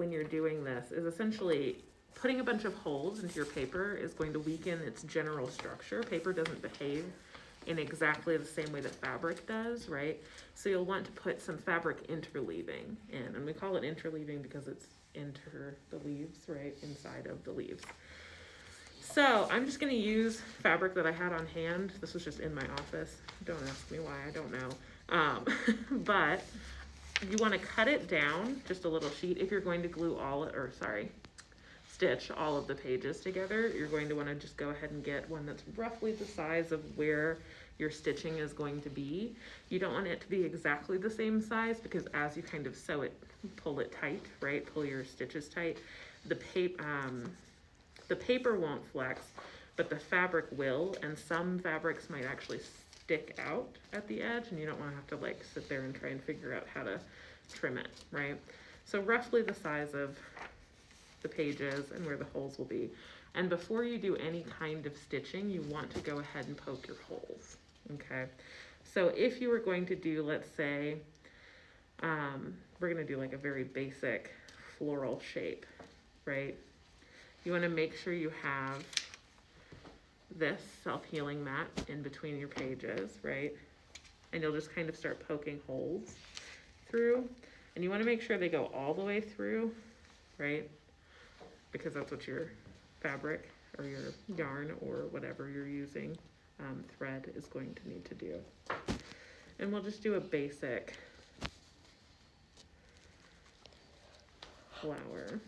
when you're doing this is essentially putting a bunch of holes into your paper is going to weaken its general structure. Paper doesn't behave in exactly the same way that fabric does, right? So you'll want to put some fabric interleaving in, and we call it interleaving because it's inter the leaves, right, inside of the leaves. So I'm just going to use fabric that I had on hand. This was just in my office. Don't ask me why, I don't know. But you want to cut it down just a little sheet if you're going to glue stitch all of the pages together. You're going to want to just go ahead and get one that's roughly the size of where your stitching is going to be. You don't want it to be exactly the same size because as you kind of sew it, pull it tight, right? Pull your stitches tight. The paper won't flex, but the fabric will, and some fabrics might actually stick out at the edge, and you don't want to have to like sit there and try and figure out how to trim it, right? So roughly the size of the pages and where the holes will be. And before you do any kind of stitching, you want to go ahead and poke your holes, okay? So if you were going to do, let's say, we're gonna do like a very basic floral shape, right? You wanna make sure you have this self-healing mat in between your pages, right? And you'll just kind of start poking holes through. And you wanna make sure they go all the way through, right? Because that's what your fabric or your yarn or whatever you're using, thread is going to need to do. And we'll just do a basic flower.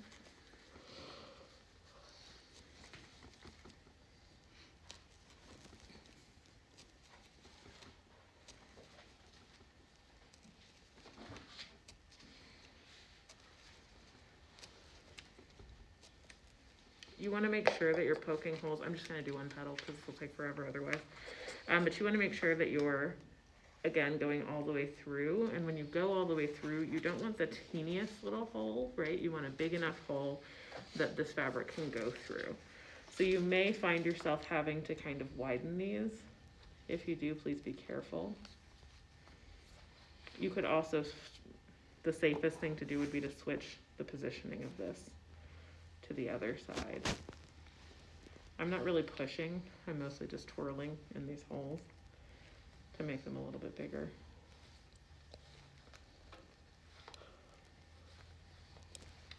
You want to make sure that you're poking holes. I'm just going to do one petal because this will take forever otherwise. But you want to make sure that you're, again, going all the way through. And when you go all the way through, you don't want the teeniest little hole, right? You want a big enough hole that this fabric can go through. So you may find yourself having to kind of widen these. If you do, please be careful. You could also, the safest thing to do would be to switch the positioning of this to the other side. I'm not really pushing, I'm mostly just twirling in these holes to make them a little bit bigger.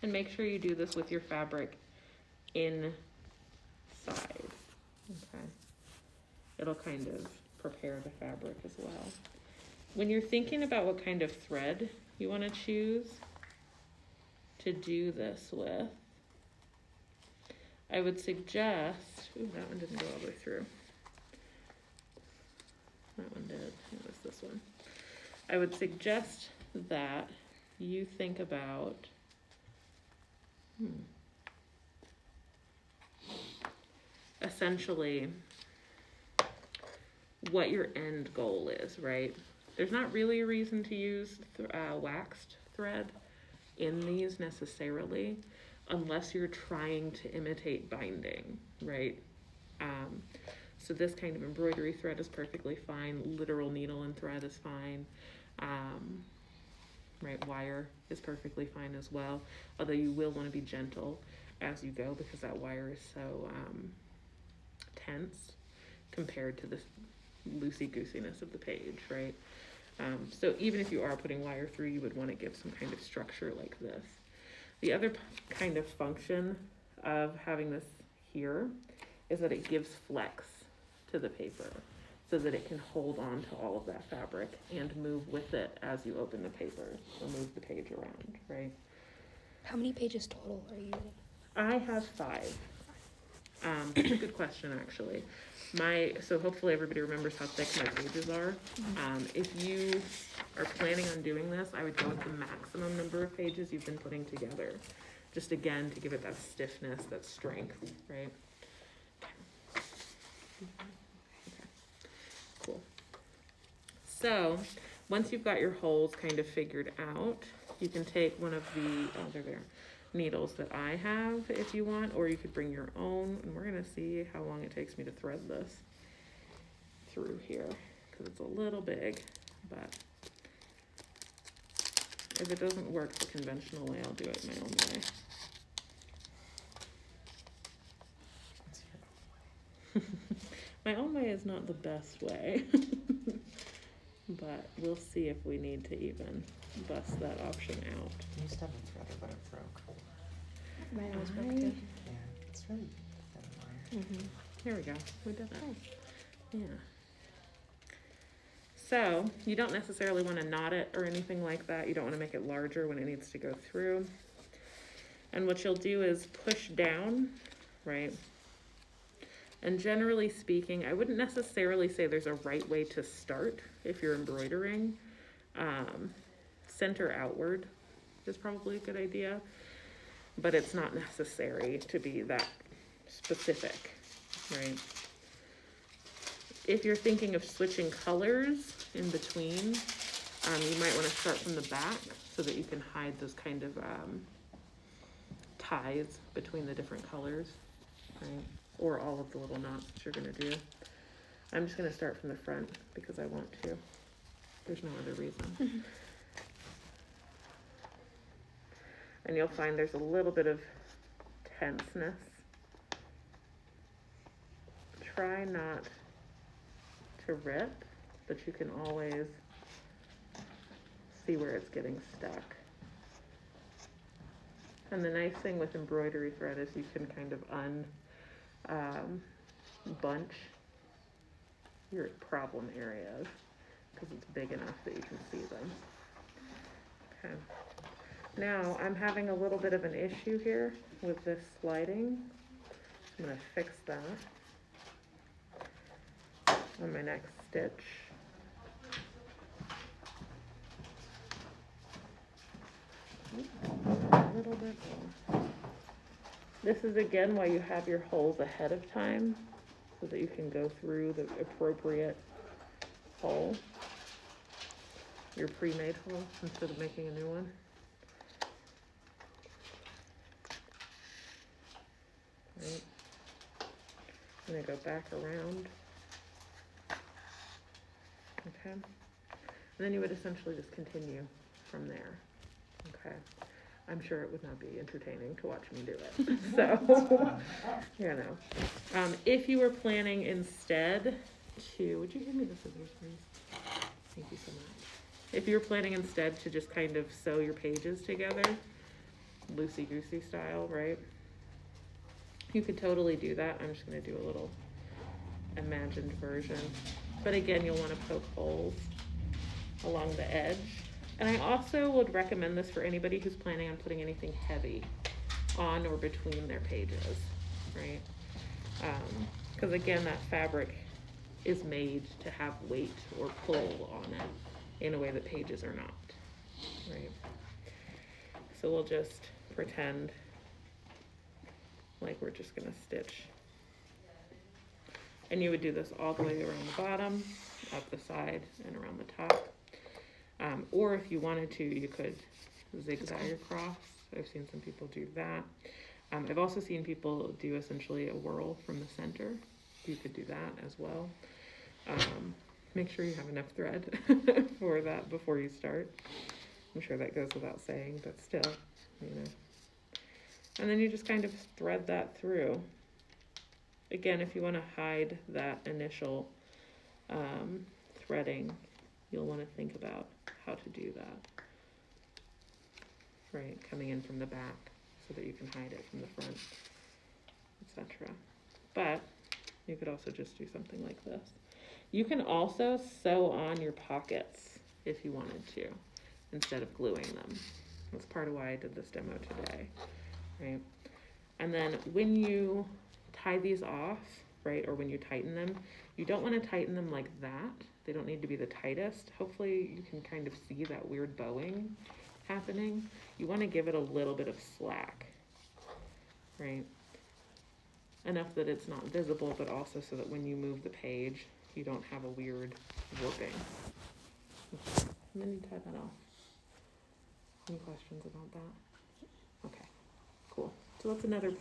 And make sure you do this with your fabric inside, okay? It'll kind of prepare the fabric as well. When you're thinking about what kind of thread you want to choose to do this with, I would suggest, ooh, that one didn't go all the way through. That one did, it was this one. I would suggest that you think about, essentially what your end goal is, right? There's not really a reason to use waxed thread in these necessarily, unless you're trying to imitate binding, right? So this kind of embroidery thread is perfectly fine. Literal needle and thread is fine. Right, wire is perfectly fine as well. Although you will want to be gentle as you go because that wire is so tense compared to the loosey-goosiness of the page, right? So even if you are putting wire through, you would want to give some kind of structure like this. The other kind of function of having this here is that it gives flex to the paper so that it can hold on to all of that fabric and move with it as you open the paper, or move the page around, right? How many pages total are you using? I have 5. That's a good question, actually. So hopefully everybody remembers how thick my pages are. If you are planning on doing this, I would go with the maximum number of pages you've been putting together. Just again, to give it that stiffness, that strength, right? Okay. Cool. So once you've got your holes kind of figured out, you can take one of the, they're there, needles that I have if you want, or you could bring your own, and we're gonna see how long it takes me to thread this through here because it's a little big, but if it doesn't work the conventional way, I'll do it my own way. My own way is not the best way, but we'll see if we need to even bust that option out. I used to have a threader, but it broke. Mine was broke I- too. Yeah, it's really thin line. Here we go, we did it. Yeah. So, you don't necessarily want to knot it or anything like that. You don't want to make it larger when it needs to go through. And what you'll do is push down, right? And generally speaking, I wouldn't necessarily say there's a right way to start if you're embroidering. Center outward is probably a good idea, but it's not necessary to be that specific, right? If you're thinking of switching colors in between, you might want to start from the back so that you can hide those kind of ties between the different colors, right? Or all of the little knots that you're going to do. I'm just going to start from the front because I want to. There's no other reason. And you'll find there's a little bit of tenseness. Try not to rip, but you can always see where it's getting stuck. And the nice thing with embroidery thread is you can kind of bunch your problem areas because it's big enough that you can see them. Okay. Now I'm having a little bit of an issue here with this sliding. I'm going to fix that on my next stitch. A little bit more. This is again why you have your holes ahead of time so that you can go through the appropriate hole, your pre-made hole, instead of making a new one. Right. I'm going to go back around. Okay. And then you would essentially just continue from there. Okay. I'm sure it would not be entertaining to watch me do it. So, you know. If you were planning instead to, would you give me the scissors, please? Thank you so much. If you're planning instead to just kind of sew your pages together, loosey-goosey style, right? You could totally do that. I'm just going to do a little imagined version. But again, you'll want to poke holes along the edge. And I also would recommend this for anybody who's planning on putting anything heavy on or between their pages, right? Because again, that fabric is made to have weight or pull on it in a way that pages are not, right? So we'll just pretend like we're just gonna stitch. And you would do this all the way around the bottom, up the side, and around the top. Or if you wanted to, you could zigzag across. I've seen some people do that. I've also seen people do essentially a whirl from the center. You could do that as well. Make sure you have enough thread for that before you start. I'm sure that goes without saying, but still, you know. And then you just kind of thread that through. Again, if you want to hide that initial threading, you'll want to think about how to do that. Right, coming in from the back so that you can hide it from the front, etc. But you could also just do something like this. You can also sew on your pockets if you wanted to, instead of gluing them. That's part of why I did this demo today, right? And then when you tie these off, right, or when you tighten them, you don't want to tighten them like that. They don't need to be the tightest. Hopefully you can kind of see that weird bowing happening. You want to give it a little bit of slack, right? Enough that it's not visible, but also so that when you move the page, you don't have a weird warping. Okay. And then you tie that off. Any questions about that? Okay, cool. So that's another